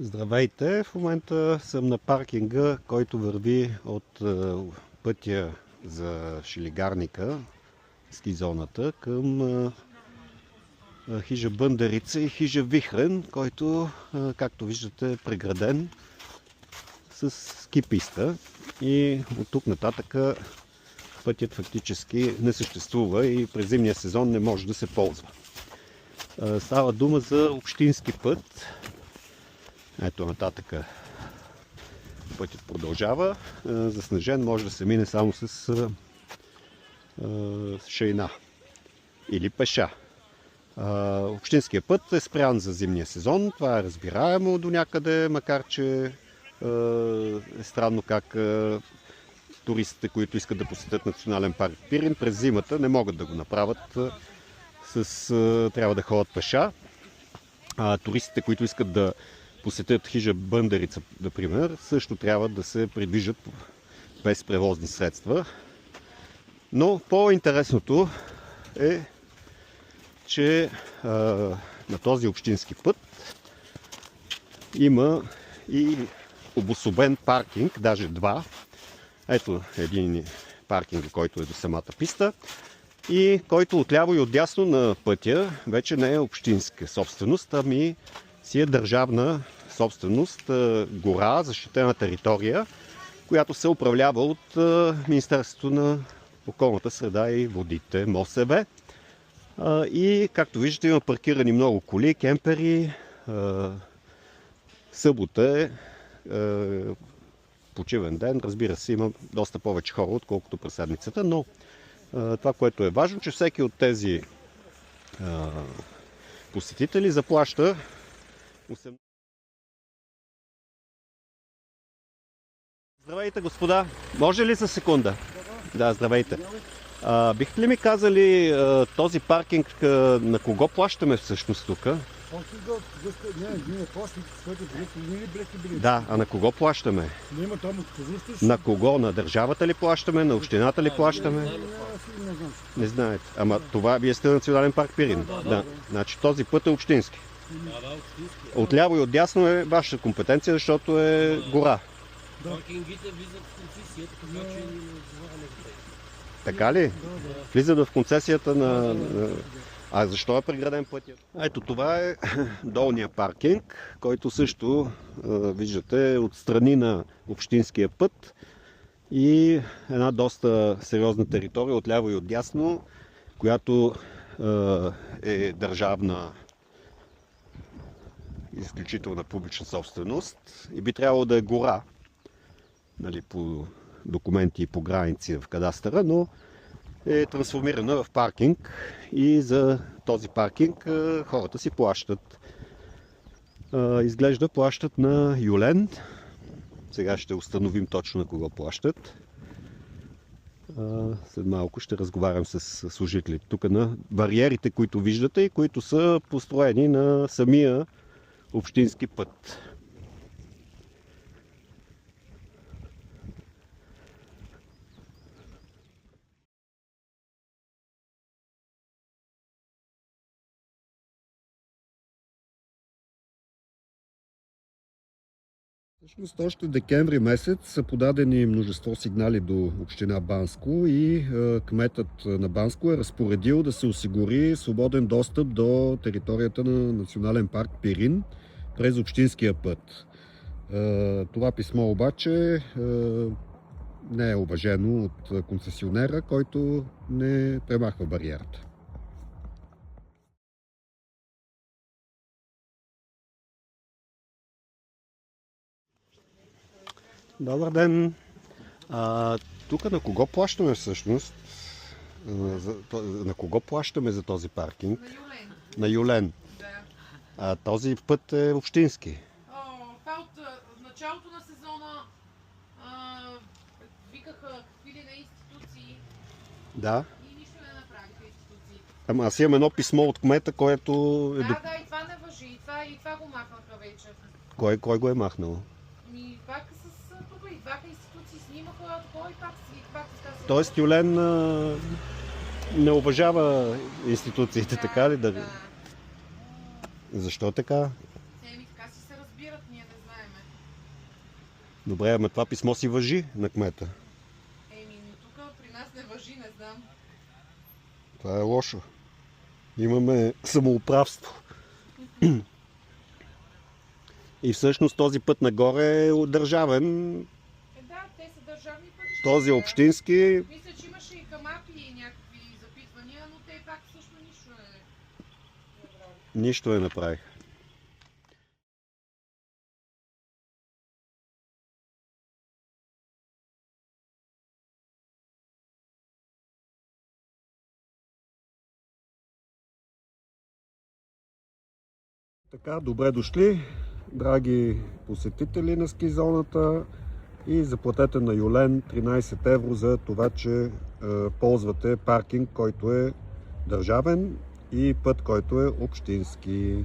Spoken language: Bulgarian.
Здравейте! В момента съм на паркинга, който върви от пътя за Шилигарника, ски зоната, към хижа Бъндарица и хижа Вихрен, който, както виждате, е преграден с ски писта. И от тук нататък пътят фактически не съществува и през зимния сезон не може да се ползва. Става дума за общински път. Ето нататък пътят продължава. Заснежен може да се мине само с шейна или пеша. Общинският път е спрян за зимния сезон. Това е разбираемо до някъде, макар че е странно как туристите, които искат да посетят Национален парк Пирин, през зимата не могат да го направят. Трябва да ходят пеша. Туристите, които искат да посетят хижа Бъндарица, например, също трябва да се придвижат без превозни средства. Но по-интересното е, че на този общински път има и обособен паркинг, даже два. Ето един паркинг, който е до самата писта и който отляво и отдясно на пътя вече не е общинска собственост, ами си е държавна собственост, гора, защитена територия, която се управлява от Министерството на околната среда и водите, МОСВ. И както виждате, има паркирани много коли, кемпери. Събота е почивен ден, разбира се, има доста повече хора, отколкото през седмицата, но това, което е важно, че всеки от тези посетители заплаща 8. Здравейте, господа! Може ли за секунда? Да, здравейте. Бихте ли ми казали този паркинг на кого плащаме всъщност тук? Да, а на кого плащаме? На кого? На държавата ли плащаме? На общината ли плащаме? Не знаете. Ама това вие сте Национален парк Пирин. Да. Значи този път е общински. Отляво и отдясно е вашата компетенция, защото е гора. Паркингите влизат в концесията, така че не отговаряме. Така ли? Влизат в концесията на... А защо е преграден пътят? Ето това е долния паркинг, който също виждате отстрани на общинския път и една доста сериозна територия отляво и отдясно, която е държавна изключителна публична собственост и би трябвало да е гора, нали, по документи и по граници в кадастъра, но е трансформирана в паркинг и за този паркинг хората си плащат. Изглежда плащат на Юлен. Сега ще установим точно на кого плащат. След малко ще разговарям с служителите тук на бариерите, които виждате и които са построени на самия общински път. Всъщност още декември месец са подадени множество сигнали до община Банско и кметът на Банско е разпоредил да се осигури свободен достъп до територията на Национален парк Пирин през общинския път. Това писмо обаче не е уважено от концесионера, който не премахва бариерата. Добър ден! Тук на кого плащаме всъщност? На кого плащаме за този паркинг? На Юлен. На Юлен. Да. Този път е общински. Това от началото на сезона викаха какви ли на институции Да. и нищо не направиха институции. Ама аз имам едно писмо от кмета, което е... Да, и това не важи. И това го махнаха вече. Кой го е махнал? Пак с тук идваха институции, снимаха такова и пак се казва. Тоест Юлен не уважава институциите, така ли? Да. Защо така? Така си се разбират, ние не знаеме. Добре, ама това писмо си важи на кмета. Тук при нас не важи, не знам. Това е лошо. Имаме самоуправство. И всъщност този път нагоре е държавен. Да, те са държавни пътища. Този е общински. Мисля, че имаше и към АПИ и някакви запитвания, но те пак също нищо не направи. Нищо не направих. Така, добре дошли, драги посетители на ски зоната, и заплатете на Юлен 13 евро за това, че ползвате паркинг, който е държавен, и път, който е общински.